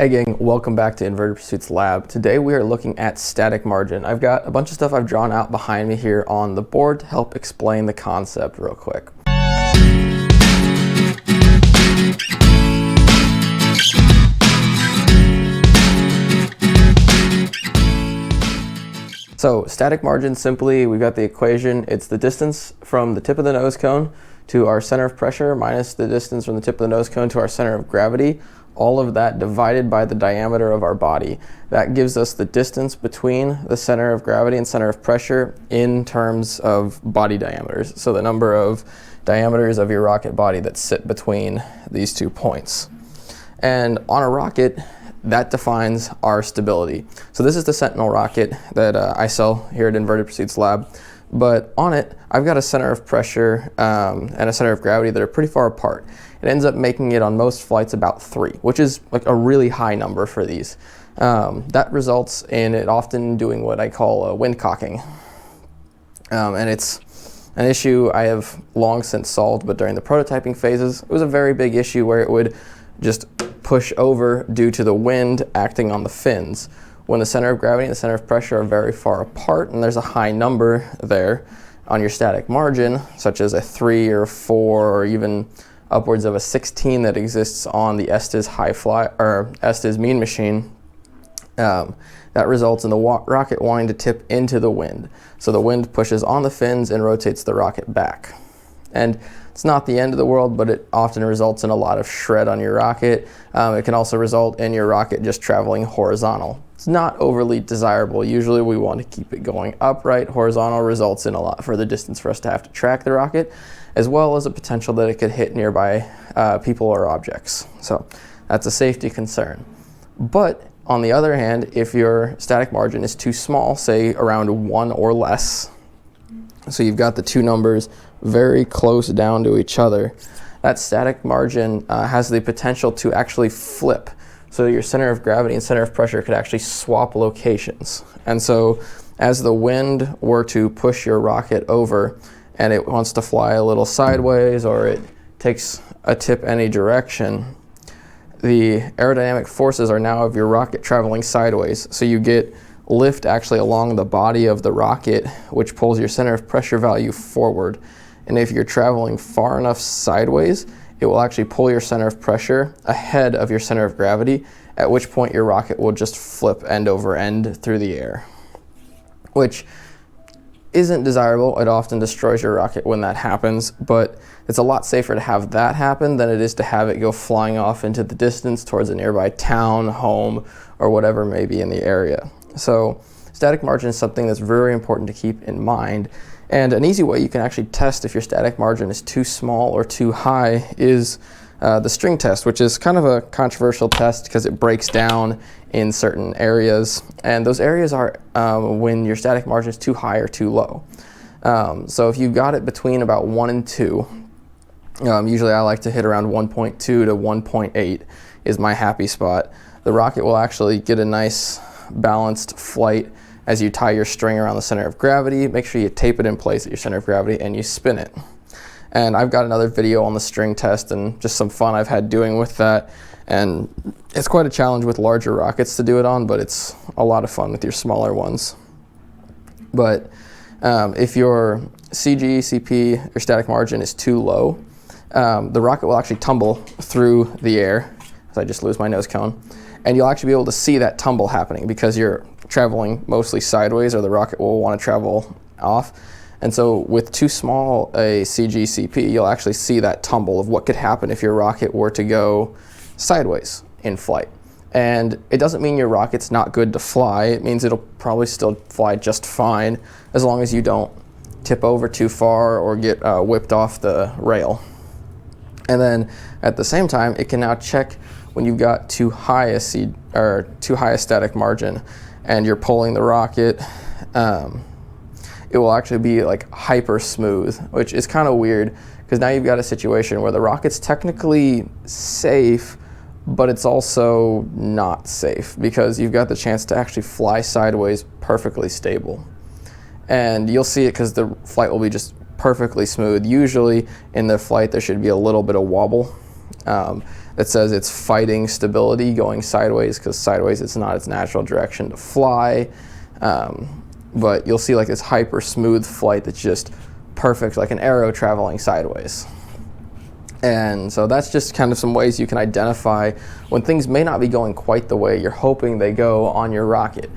Hey gang, welcome back to Inverted Pursuits Lab. Today we are looking at static margin. I've got a bunch of stuff I've drawn out behind me here on the board to help explain the concept real quick. So static margin, simply, we've got the equation. It's the distance from the tip of the nose cone to our center of pressure minus the distance from the tip of the nose cone to our center of gravity. All of that divided by the diameter of our body. That gives us the distance between the center of gravity and center of pressure in terms of body diameters. So the number of diameters of your rocket body that sit between these 2 points. And on a rocket, that defines our stability. So this is the Sentinel rocket that I sell here at Inverted Pursuits Lab. But on it, I've got a center of pressure and a center of gravity that are pretty far apart. It ends up making it on most flights about 3, which is like a really high number for these. That results in it often doing what I call wind cocking. And it's an issue I have long since solved, but during the prototyping phases, it was a very big issue where it would just push over due to the wind acting on the fins. When the center of gravity and the center of pressure are very far apart and there's a high number there on your static margin, such as a 3 or 4 or even upwards of a 16 that exists on the Estes high fly or Estes mean machine, that results in the rocket wanting to tip into the wind. So the wind pushes on the fins and rotates the rocket back. And it's not the end of the world, but it often results in a lot of shred on your rocket. It can also result in your rocket just traveling horizontal. It's not overly desirable. Usually we want to keep it going upright. Horizontal results in a lot further distance for us to have to track the rocket, as well as a potential that it could hit nearby people or objects. So that's a safety concern. But on the other hand, if your static margin is too small, say around 1 or less, so you've got the 2 numbers very close down to each other, that static margin has the potential to actually flip. So your center of gravity and center of pressure could actually swap locations. And so as the wind were to push your rocket over and it wants to fly a little sideways or it takes a tip any direction, the aerodynamic forces are now of your rocket traveling sideways. So you get lift actually along the body of the rocket, which pulls your center of pressure value forward. And if you're traveling far enough sideways, it will actually pull your center of pressure ahead of your center of gravity, at which point your rocket will just flip end over end through the air, which isn't desirable. It often destroys your rocket when that happens, but it's a lot safer to have that happen than it is to have it go flying off into the distance towards a nearby town, home, or whatever may be in the area. So static margin is something that's very important to keep in mind. And an easy way you can actually test if your static margin is too small or too high is the string test, which is kind of a controversial test because it breaks down in certain areas. And those areas are when your static margin is too high or too low. So if you've got it between about 1 and 2, usually I like to hit around 1.2 to 1.8 is my happy spot. The rocket will actually get a nice balanced flight as you tie your string around the center of gravity. Make sure you tape it in place at your center of gravity and you spin it. And I've got another video on the string test and just some fun I've had doing with that. And it's quite a challenge with larger rockets to do it on, but it's a lot of fun with your smaller ones. But if your CG, CP, your static margin is too low, the rocket will actually tumble through the air, as I just lose my nose cone. And you'll actually be able to see that tumble happening because you're traveling mostly sideways, or the rocket will want to travel off. And so with too small a CG-CP, you'll actually see that tumble of what could happen if your rocket were to go sideways in flight. And it doesn't mean your rocket's not good to fly. It means it'll probably still fly just fine as long as you don't tip over too far or get whipped off the rail. And then at the same time, it can now check when you've got too high a static margin and you're pulling the rocket, it will actually be like hyper smooth, which is kind of weird because now you've got a situation where the rocket's technically safe, but it's also not safe because you've got the chance to actually fly sideways perfectly stable. And you'll see it because the flight will be just perfectly smooth. Usually in the flight there should be a little bit of wobble. that says it's fighting stability going sideways, because sideways it's not its natural direction to fly. But you'll see like this hyper smooth flight that's just perfect, like an arrow traveling sideways. And so that's just kind of some ways you can identify when things may not be going quite the way you're hoping they go on your rocket.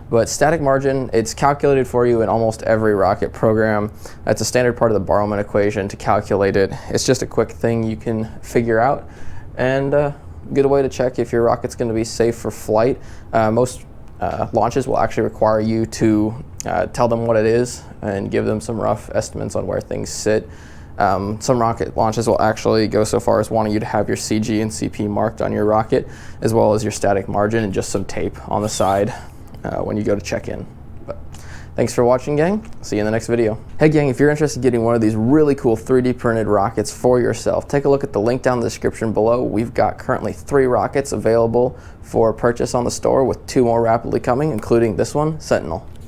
But static margin, it's calculated for you in almost every rocket program. That's a standard part of the Barrowman equation to calculate it. It's just a quick thing you can figure out, and good way to check if your rocket's going to be safe for flight. Most launches will actually require you to tell them what it is and give them some rough estimates on where things sit. Some rocket launches will actually go so far as wanting you to have your CG and CP marked on your rocket, as well as your static margin and just some tape on the side when you go to check in. But thanks for watching, gang. See you in the next video. Hey gang, if you're interested in getting one of these really cool 3D printed rockets for yourself, take a look at the link down in the description below. We've got currently 3 rockets available for purchase on the store, with 2 more rapidly coming, including this one, Sentinel.